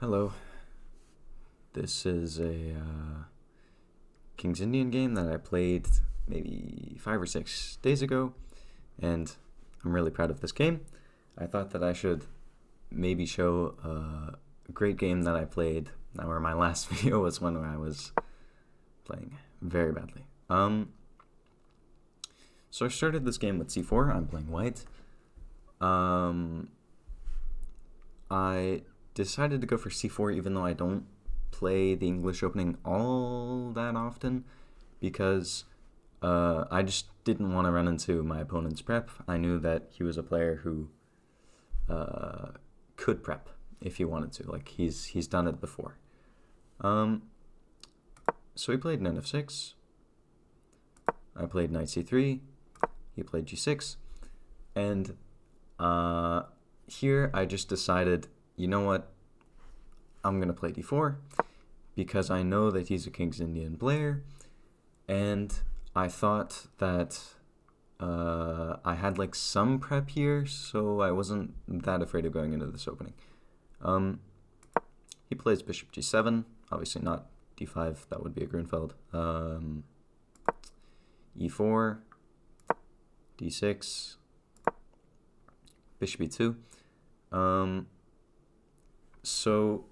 Hello. This is a King's Indian game that I played maybe 5 or 6 days ago, and I'm really proud of this game. I thought that I should maybe show a great game that I played, or my last video was one where I was playing very badly. So I started this game with c4. I'm playing white. I decided to go for c4 even though I don't play the English opening all that often, because I just didn't want to run into my opponent's prep. I knew that he was a player who could prep if he wanted to. Like, he's done it before. So he played knight f6. I played knight c3. He played g6. And here I just decided, you know what, I'm going to play d4 because I know that he's a King's Indian player, and I thought that I had like some prep here, so I wasn't that afraid of going into this opening. He plays bishop g7, obviously not d5, that would be a Grunfeld. E4, d6, bishop e2. So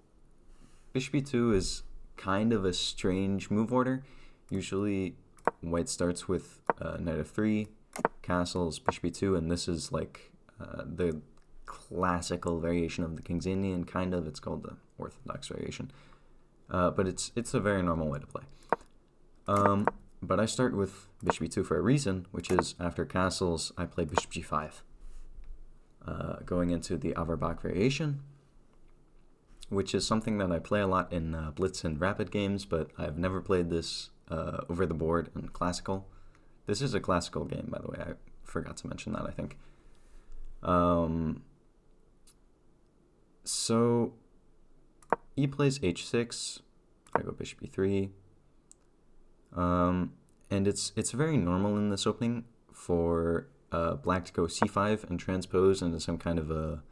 bishop e2 is kind of a strange move order. Usually white starts with knight f3, castles, bishop e2, and this is like the classical variation of the King's Indian, kind of. It's called the orthodox variation. But it's a very normal way to play. But I start with bishop e2 for a reason, which is after castles, I play bishop g5. Going into the Averbakh variation, which is something that I play a lot in blitz and rapid games, but I've never played this over the board in classical. This is a classical game, by the way. I forgot to mention that, I think. So he plays h6. I go bishop e3. And it's very normal in this opening for black to go c5 and transpose into some kind of a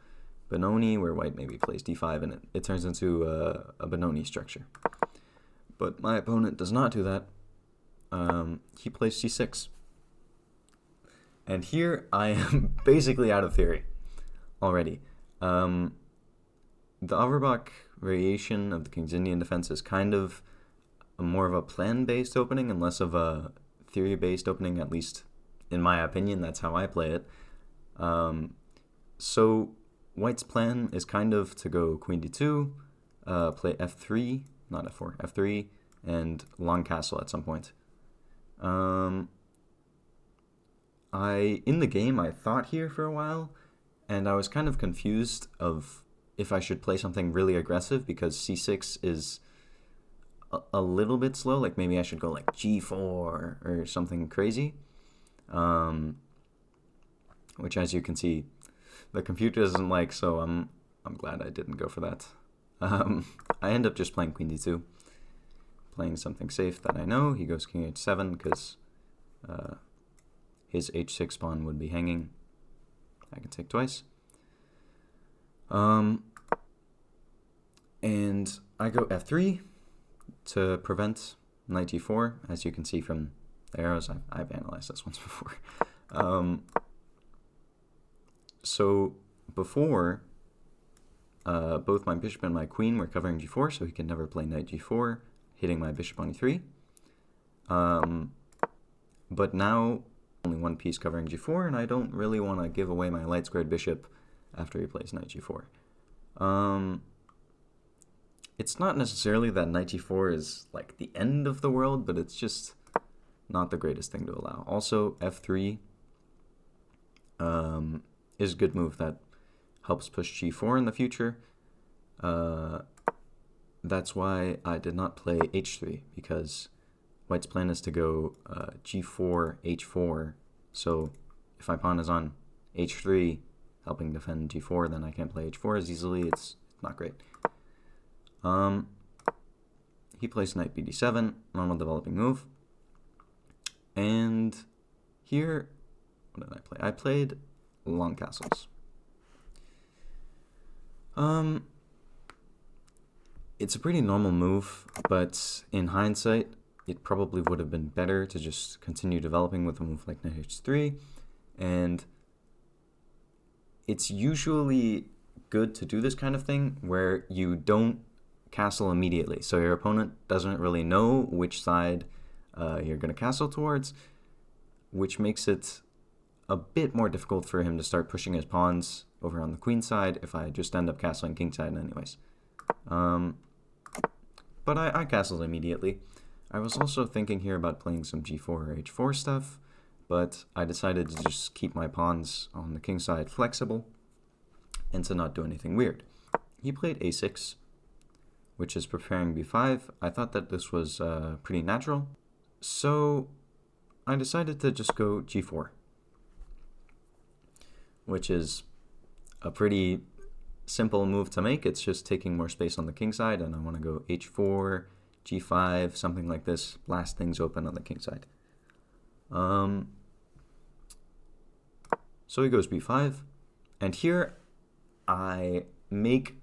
Benoni, where white maybe plays d5, and it turns into a Benoni structure. But my opponent does not do that. He plays c6. And here I am basically out of theory already. The Averbakh variation of the King's Indian defense is kind of more of a plan-based opening and less of a theory-based opening, at least in my opinion. That's how I play it. So white's plan is kind of to go queen d2, play f3, not f4, f3, and long castle at some point. In the game, I thought here for a while, and I was kind of confused of if I should play something really aggressive, because c6 is a little bit slow. Like, maybe I should go like g4 or something crazy, which, as you can see, the computer doesn't like, so I'm glad I didn't go for that. I end up just playing queen d2, playing something safe that I know. He goes king h7 because his h6 pawn would be hanging. I can take twice. And I go f3 to prevent knight d4. As you can see from the arrows, I've analyzed this once before. So before, both my bishop and my queen were covering g4, so he could never play knight g4, hitting my bishop on e3. But now, only one piece covering g4, and I don't really want to give away my light squared bishop after he plays knight g4. It's not necessarily that knight g4 is like the end of the world, but it's just not the greatest thing to allow. Also, f3 is a good move that helps push g4 in the future. That's why I did not play h3, because white's plan is to go g4, h4. So if my pawn is on h3, helping defend g4, then I can't play h4 as easily. It's not great. He plays knight bd7, normal developing move. And here, what did I play? I played long castles. It's a pretty normal move, but in hindsight, it probably would have been better to just continue developing with a move like knight h3. And it's usually good to do this kind of thing where you don't castle immediately. So your opponent doesn't really know which side you're going to castle towards, which makes it a bit more difficult for him to start pushing his pawns over on the queen side if I just end up castling king side anyways. But I castled immediately. I was also thinking here about playing some g4 or h4 stuff, but I decided to just keep my pawns on the king side flexible and to not do anything weird. He played a6, which is preparing b5. I thought that this was pretty natural, so I decided to just go g4, which is a pretty simple move to make. It's just taking more space on the king side, and I want to go h4, g5, something like this, blast things open on the king side. So he goes b5, and here I make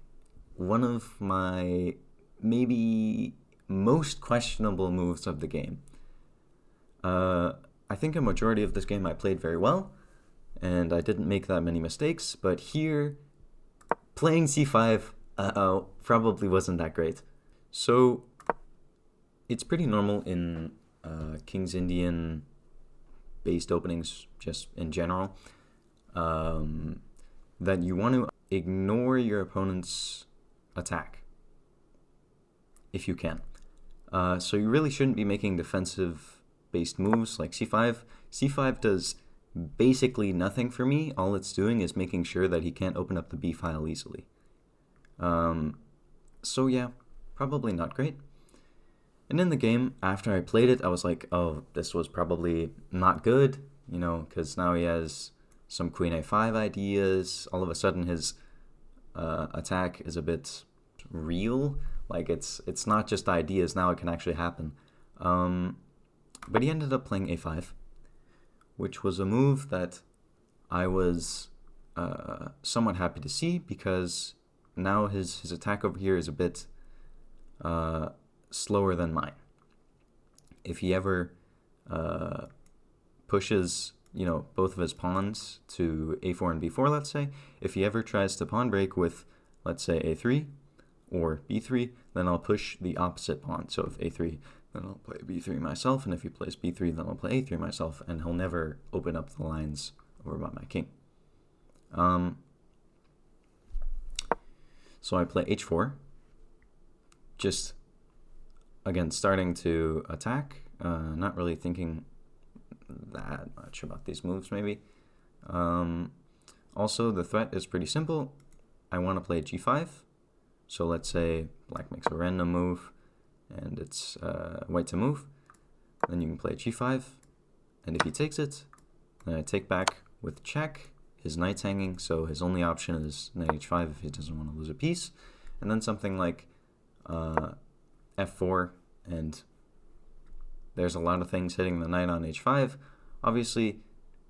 one of my maybe most questionable moves of the game. I think a majority of this game I played very well, and I didn't make that many mistakes, but here, playing c5 probably wasn't that great. So it's pretty normal in King's Indian based openings, just in general, that you want to ignore your opponent's attack if you can. So you really shouldn't be making defensive based moves like c5. c5 does basically nothing for me. All it's doing is making sure that he can't open up the b file easily. So yeah, probably not great. And in the game, after I played it, I was like, oh, this was probably not good, you know, because now he has some queen a5 ideas. All of a sudden his attack is a bit real. Like it's not just ideas, now it can actually happen. But he ended up playing a5, which was a move that I was somewhat happy to see, because now his attack over here is a bit slower than mine. If he ever pushes, you know, both of his pawns to a4 and b4, let's say, if he ever tries to pawn break with, let's say, a3 or b3, then I'll push the opposite pawn. So if a3, then I'll play b3 myself, and if he plays b3, then I'll play a3 myself, and he'll never open up the lines over by my king. So I play h4, just, again, starting to attack, not really thinking that much about these moves, maybe. Also, the threat is pretty simple. I want to play g5, so let's say black makes a random move, and it's white to move. Then you can play g5, and if he takes it, then I take back with check. His knight's hanging, so his only option is knight h5 if he doesn't want to lose a piece. And then something like f4, and there's a lot of things hitting the knight on h5. Obviously,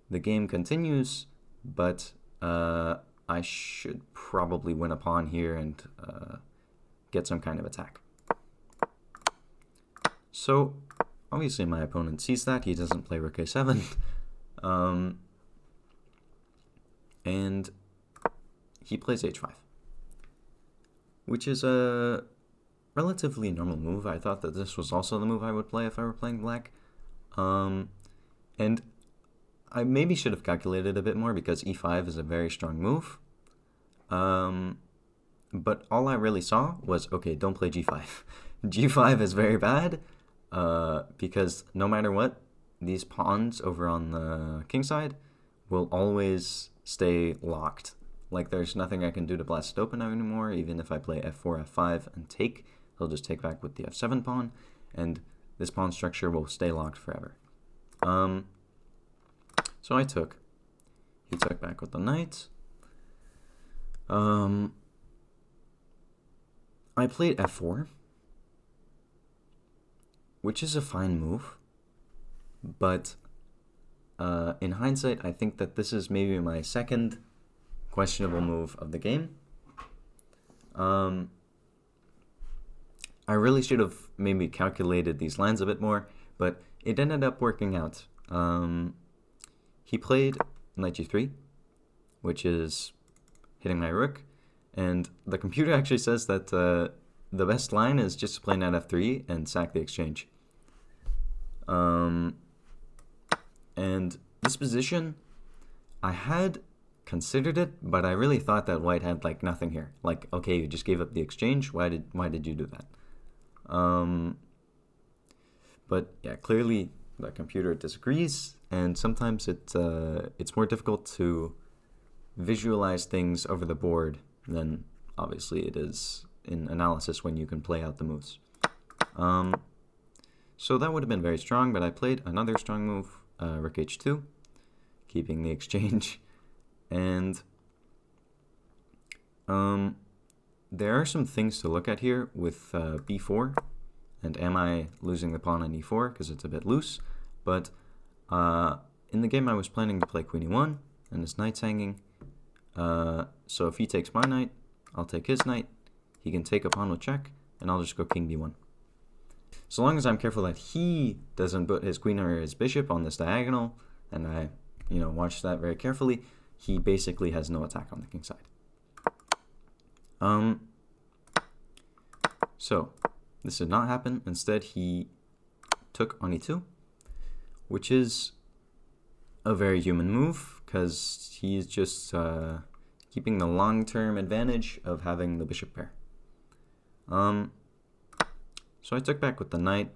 the game continues, but I should probably win a pawn here and get some kind of attack. So, obviously my opponent sees that. He doesn't play rook a7. And he plays h5, which is a relatively normal move. I thought that this was also the move I would play if I were playing black. And I maybe should have calculated a bit more, because e5 is a very strong move. But all I really saw was, okay, don't play g5. g5 is very bad, because no matter what, these pawns over on the king side will always stay locked. Like, there's nothing I can do to blast it open anymore. Even if I play f4, f5, and take, he'll just take back with the f7 pawn, and this pawn structure will stay locked forever. So I took. He took back with the knight. I played f4, which is a fine move, but in hindsight, I think that this is maybe my second questionable move of the game. I really should have maybe calculated these lines a bit more, but it ended up working out. He played knight g3, which is hitting my rook, and the computer actually says that the best line is just to play knight f3 and sack the exchange. And this position, I had considered it, but I really thought that white had like nothing here. Like, okay, you just gave up the exchange. Why did you do that? But yeah, clearly the computer disagrees, and sometimes it's more difficult to visualize things over the board than obviously it is in analysis when you can play out the moves. So that would have been very strong, but I played another strong move, rook h2, keeping the exchange. And there are some things to look at here with b4, and am I losing the pawn on e4 because it's a bit loose. But in the game I was planning to play queen e1, and his knight's hanging. So if he takes my knight, I'll take his knight. He can take a pawn with check, and I'll just go king b1. So long as I'm careful that he doesn't put his queen or his bishop on this diagonal, and I, watch that very carefully, he basically has no attack on the king side. So this did not happen. Instead, he took on e2, which is a very human move because he's just keeping the long-term advantage of having the bishop pair. So I took back with the knight.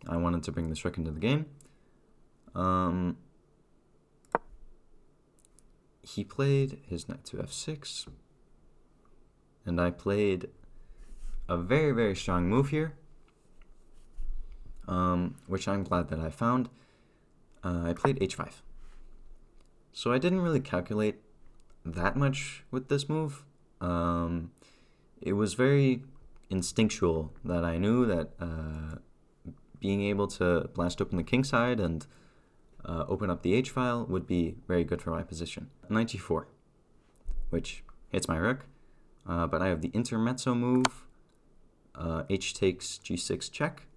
I wanted to bring this rook into the game. He played his knight to f6, and I played a very, very strong move here, which I'm glad that I found. I played h5. So I didn't really calculate that much with this move. It was very instinctual that I knew that being able to blast open the king side and open up the h-file would be very good for my position. Knight g4, which hits my rook, but I have the intermezzo move, h takes g6 check.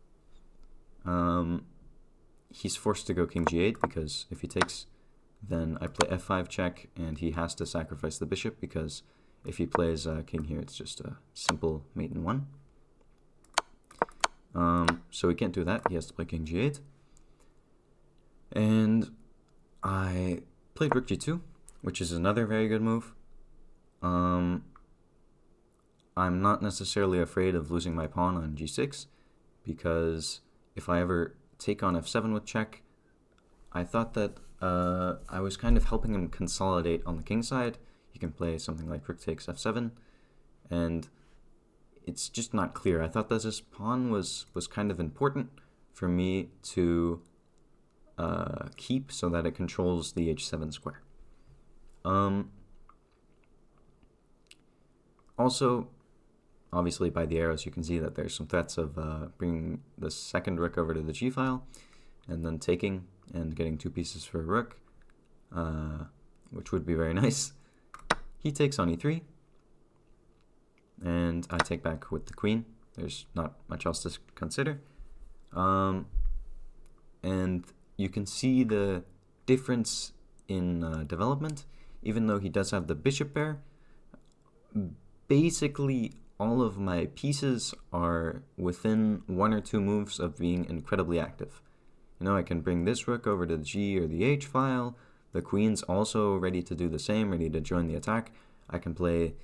He's forced to go king g8 because if he takes, then I play f5 check, and he has to sacrifice the bishop because if he plays king here, it's just a simple mate in one. So he can't do that. He has to play king g8. And I played rook g2, which is another very good move. I'm not necessarily afraid of losing my pawn on g6, because if I ever take on f7 with check, I thought that I was kind of helping him consolidate on the king side. He can play something like rook takes f7, and it's just not clear. I thought that this pawn was kind of important for me to keep so that it controls the h7 square. Also, obviously by the arrows you can see that there's some threats of bringing the second rook over to the g-file and then taking and getting two pieces for a rook, which would be very nice. He takes on e3, and I take back with the queen. There's not much else to consider. And you can see the difference in development. Even though he does have the bishop pair, basically all of my pieces are within one or two moves of being incredibly active. I can bring this rook over to the g or the h file. The queen's also ready to do the same, ready to join the attack. I can play,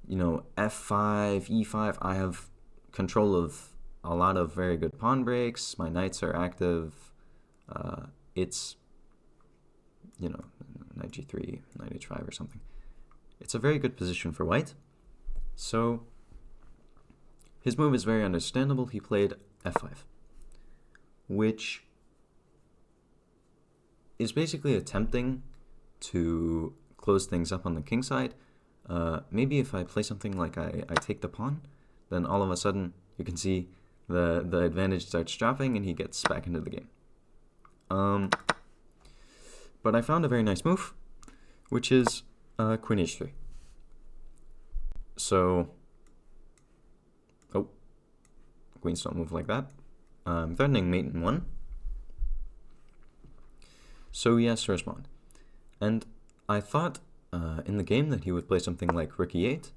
f5, e5. I have control of a lot of very good pawn breaks. My knights are active. It's, knight g3, knight h5 or something. It's a very good position for white. So his move is very understandable. He played f5, which is basically attempting to close things up on the king side. Maybe if I play something like I take the pawn, then all of a sudden you can see the advantage starts dropping and he gets back into the game. But I found a very nice move, which is queen h3. So, queens don't move like that. Threatening mate in 1. So he has to respond. And I thought in the game that he would play something like rook e8.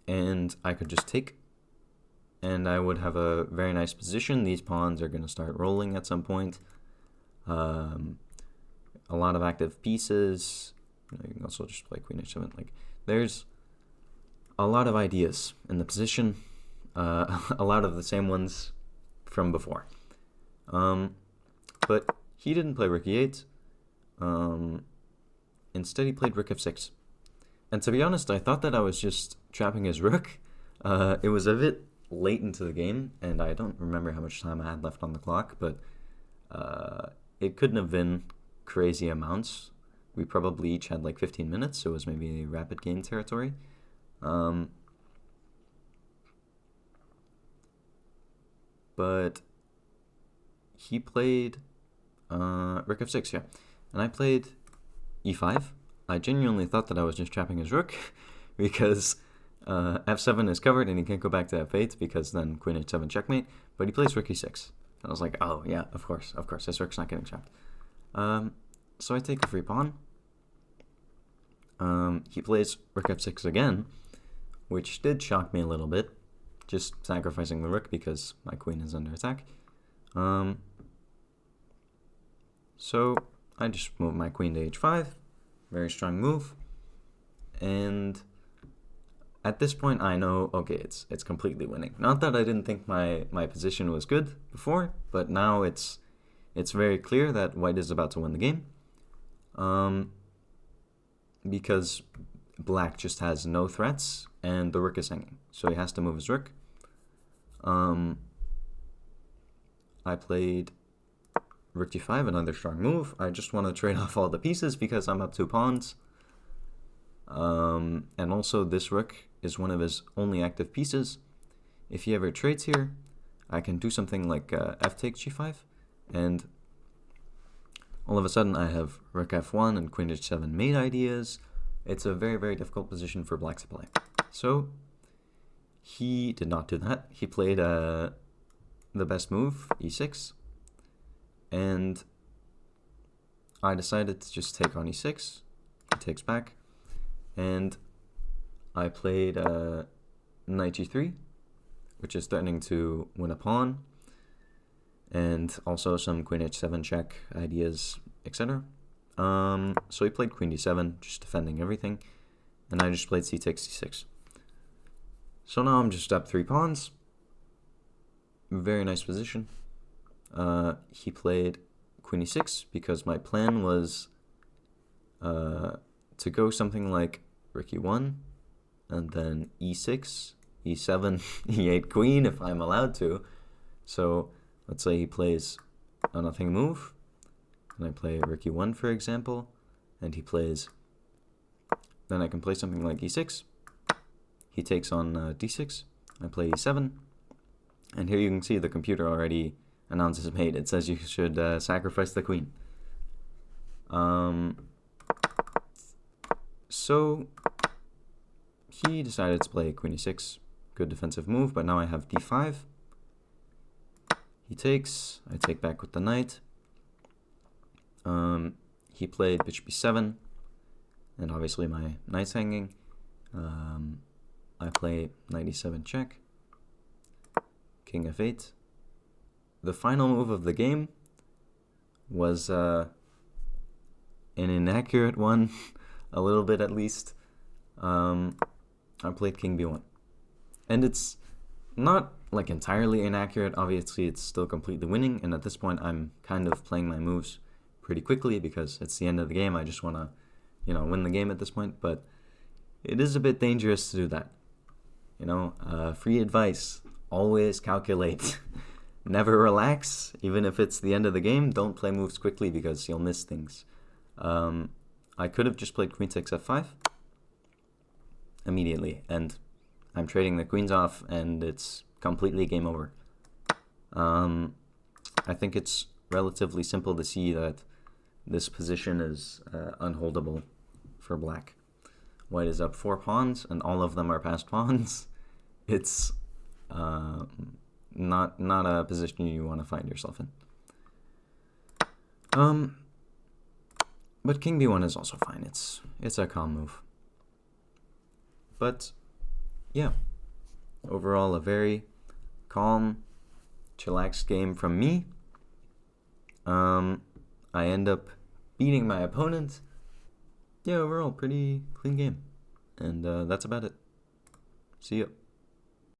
And I could just take. And I would have a very nice position. These pawns are going to start rolling at some point. A lot of active pieces. You can also just play queen h7. Like, there's a lot of ideas in the position. A lot of the same ones from before. But he didn't play rook e8. Instead, he played rook f6. And to be honest, I thought that I was just trapping his rook. It was a bit late into the game, and I don't remember how much time I had left on the clock, but it couldn't have been crazy amounts. We probably each had like 15 minutes, so it was maybe rapid game territory. But he played rook f6, yeah. And I played e5. I genuinely thought that I was just trapping his rook because f7 is covered and he can't go back to f8 because then queen h7 checkmate. But he plays rook e6. And I was like, oh yeah, of course, this rook's not getting trapped. So I take the free pawn. He plays rook f6 again, which did shock me a little bit, just sacrificing the rook because my queen is under attack. So I just move my queen to h5, very strong move, and at this point I know, okay, it's completely winning. Not that I didn't think my position was good before, but now it's very clear that white is about to win the game, because black just has no threats and the rook is hanging, so he has to move his rook. I played rook d5, another strong move. I just want to trade off all the pieces because I'm up 2 pawns. And also this rook is one of his only active pieces. If he ever trades here, I can do something like f takes g5, and all of a sudden I have rook f1 and queen h7 mate ideas. It's a very, very difficult position for black to play. So he did not do that. He played the best move, e6. And I decided to just take on e6. He takes back. And I played knight g3, which is threatening to win a pawn. And also some queen h7 check ideas, etc. So he played queen d7, just defending everything. And I just played c takes c6. So now I'm just up 3 pawns. Very nice position. He played queen e6 because my plan was to go something like rook e1 and then e6, e7, e8 queen if I'm allowed to. So let's say he plays a nothing move and I play rook e1 for example, and he plays, then I can play something like e6. He takes on d6, I play e7, and here you can see the computer already announces mate. It says you should sacrifice the queen. So he decided to play queen e6, good defensive move, but now I have d5. He takes, I take back with the knight. He played bishop b7, and obviously my knight's hanging. I play knight e7 check, king f8. The final move of the game was an inaccurate one, a little bit at least. I played king b1. And it's not like entirely inaccurate. Obviously, it's still completely winning. And at this point, I'm kind of playing my moves pretty quickly because it's the end of the game. I just want to, win the game at this point. But it is a bit dangerous to do that. Free advice, always calculate. Never relax, even if it's the end of the game. Don't play moves quickly because you'll miss things. I could have just played queen takes f5 immediately, and I'm trading the queens off, and it's completely game over. I think it's relatively simple to see that this position is unholdable for black. White is up 4 pawns, and all of them are passed pawns. It's Not a position you want to find yourself in. But king b1 is also fine. It's a calm move. But yeah, overall a very calm, chillaxed game from me. I end up beating my opponent. Yeah, overall pretty clean game. And that's about it. See ya.